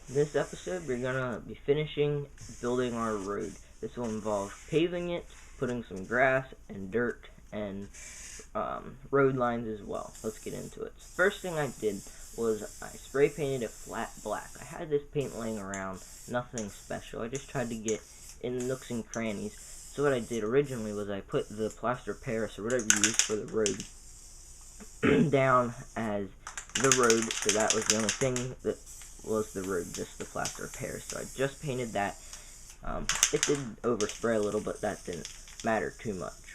This episode, we're gonna be finishing building our road. This will involve paving it, putting some grass and dirt and road lines as well. Let's get into it. First thing I did was I spray painted it flat black. I had this paint laying around, nothing special. I just tried to get in the nooks and crannies. So what I did originally was I put the plaster of Paris or whatever you use for the road down as the road, so that was the only thing that was the road, just the plaster of Paris. So I just painted that. It did overspray a little, but that didn't matter too much.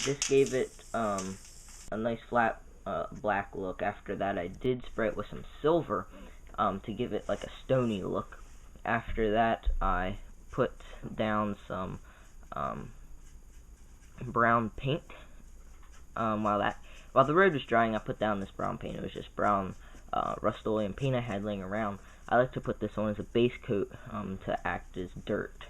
This gave it a nice flat black look. After that, I did spray it with some silver to give it like a stony look. After that, I put down some brown paint. While the road was drying, I put down this brown paint. It was just brown Rust-Oleum paint I had laying around. I like to put this on as a base coat to act as dirt.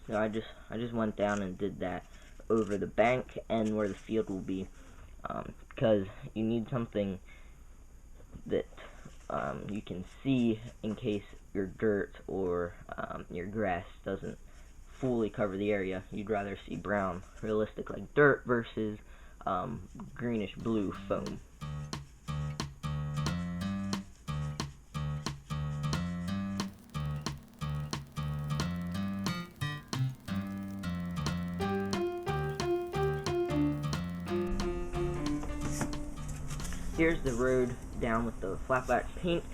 So I just went down and did that over the bank and where the field will be, because you need something that you can see in case your dirt or your grass doesn't fully cover the area. You'd rather see brown, realistic like dirt versus greenish blue foam. Here's the road down with the flat black paint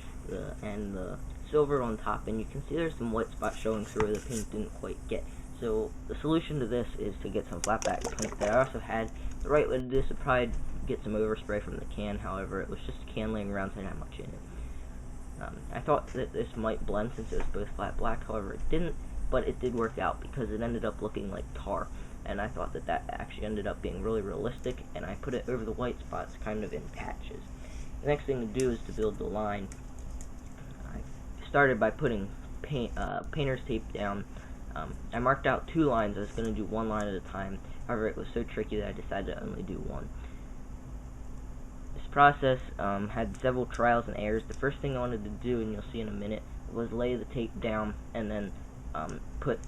and the silver on top, and you can see there's some white spots showing through where the paint didn't quite get. So the solution to this is to get some flat black paint that I also had. The right way to do this would probably get some overspray from the can. However, it was just a can laying around, so I didn't have much in it. I thought that this might blend since it was both flat black. However, it didn't, but it did work out because it ended up looking like tar. And I thought that that actually ended up being really realistic, and I put it over the white spots kind of in patches. The next thing to do is to build the line. I started by putting painter's tape down. I marked out 2 lines. I was going to do 1 line at a time. However, it was so tricky that I decided to only do 1. This process had several trials and errors. The first thing I wanted to do, and you'll see in a minute, was lay the tape down and then put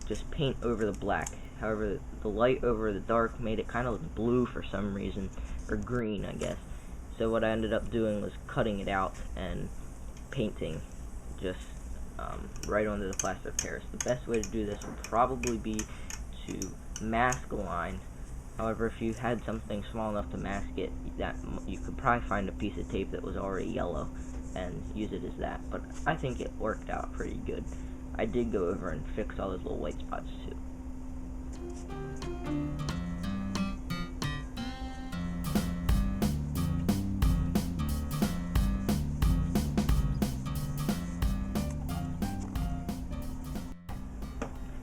just paint over the black. However, the light over the dark made it kind of look blue for some reason, or green, I guess. So what I ended up doing was cutting it out and painting just right onto the plaster of Paris. The best way to do this would probably be to mask a line. However, if you had something small enough to mask it, that you could probably find a piece of tape that was already yellow and use it as that. But I think it worked out pretty good. I did go over and fix all those little white spots too.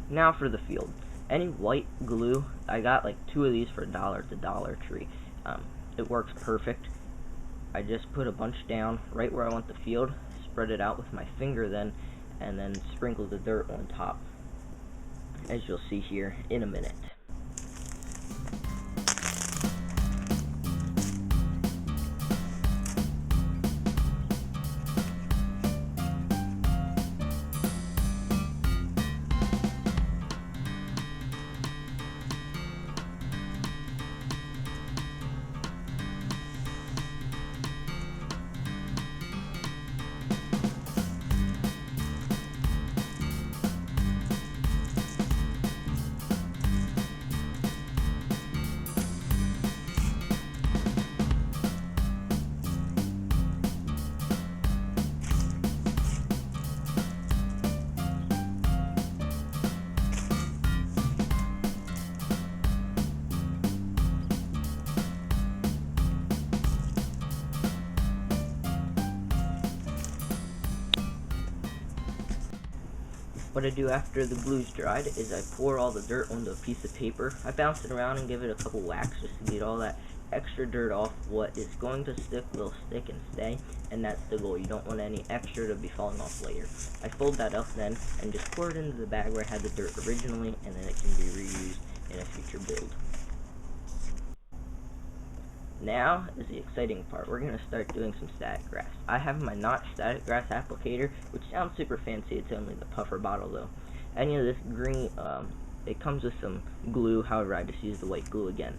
Now for the field. Any white glue, I got like 2 of these for $1 at the Dollar Tree. It works perfect. I just put a bunch down right where I want the field, spread it out with my finger then, and then sprinkle the dirt on top, as you'll see here in a minute. What I do after the glue's dried is I pour all the dirt onto a piece of paper. I bounce it around and give it a couple whacks just to get all that extra dirt off. What is going to stick will stick and stay, and that's the goal. You don't want any extra to be falling off later. I fold that up then and just pour it into the bag where I had the dirt originally, and then it can be reused in a future build. Now is the exciting part. We're going to start doing some static grass. I have my not static grass applicator, which sounds super fancy. It's only the puffer bottle though. And you know, this green, it comes with some glue. However, I just used the white glue again.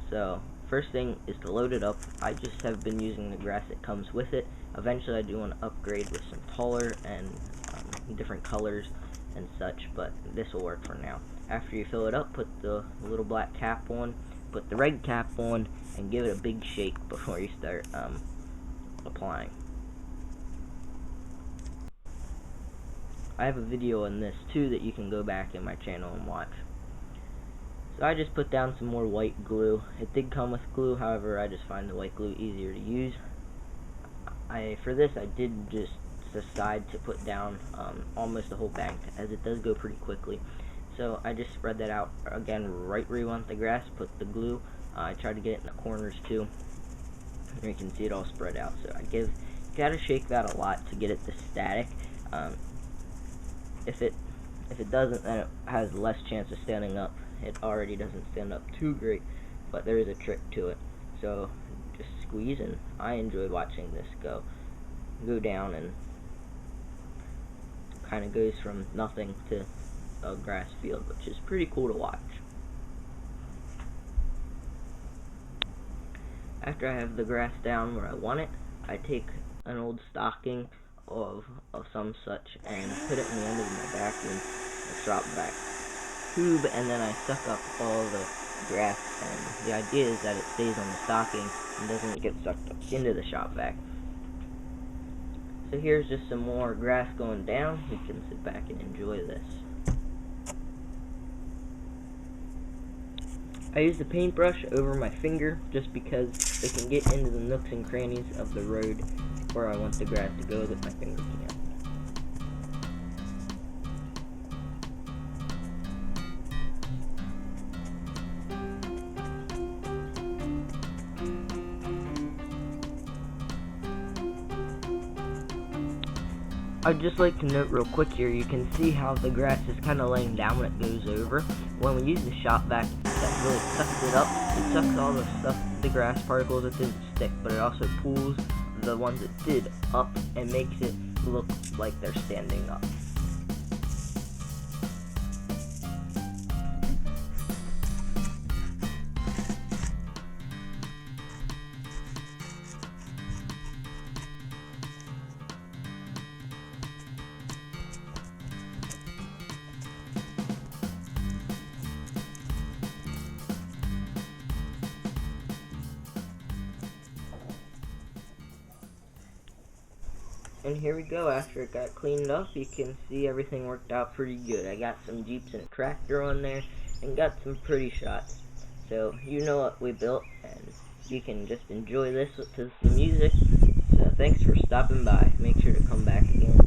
So first thing is to load it up. I just have been using the grass that comes with it. Eventually I do want to upgrade with some taller and different colors and such, but this will work for now. After you fill it up, put the little black cap on, put the red cap on, and give it a big shake before you start applying. I have a video on this too that you can go back in my channel and watch. So I just put down some more white glue. It did come with glue, however I just find the white glue easier to use. For this I did just decide to put down almost the whole bank, as it does go pretty quickly. So I just spread that out again right where you want the grass, put the glue. I tried to get it in the corners too, and you can see it all spread out. So gotta shake that a lot to get it to static. If it doesn't, then it has less chance of standing up. It already doesn't stand up too great, but there is a trick to it. So just squeeze, and I enjoy watching this go down, and kind of goes from nothing to a grass field, which is pretty cool to watch. After I have the grass down where I want it, I take an old stocking of some such and put it in the end of my vacuum, a shop-vac tube, and then I suck up all the grass, and the idea is that it stays on the stocking and doesn't get sucked up into the shop-vac. So here's just some more grass going down. You can sit back and enjoy this. I use the paintbrush over my finger just because it can get into the nooks and crannies of the road where I want the grass to go that my finger can't. I'd just like to note real quick here, you can see how the grass is kind of laying down when it goes over. When we use the shop-vac, that really sucks it up. It sucks all the stuff, the grass particles that didn't stick, but it also pulls the ones that did up and makes it look like they're standing up. And here we go. After it got cleaned up, you can see everything worked out pretty good. I got some Jeeps and a tractor on there, and got some pretty shots. So you know what we built, and you can just enjoy this to some music. So thanks for stopping by. Make sure to come back again.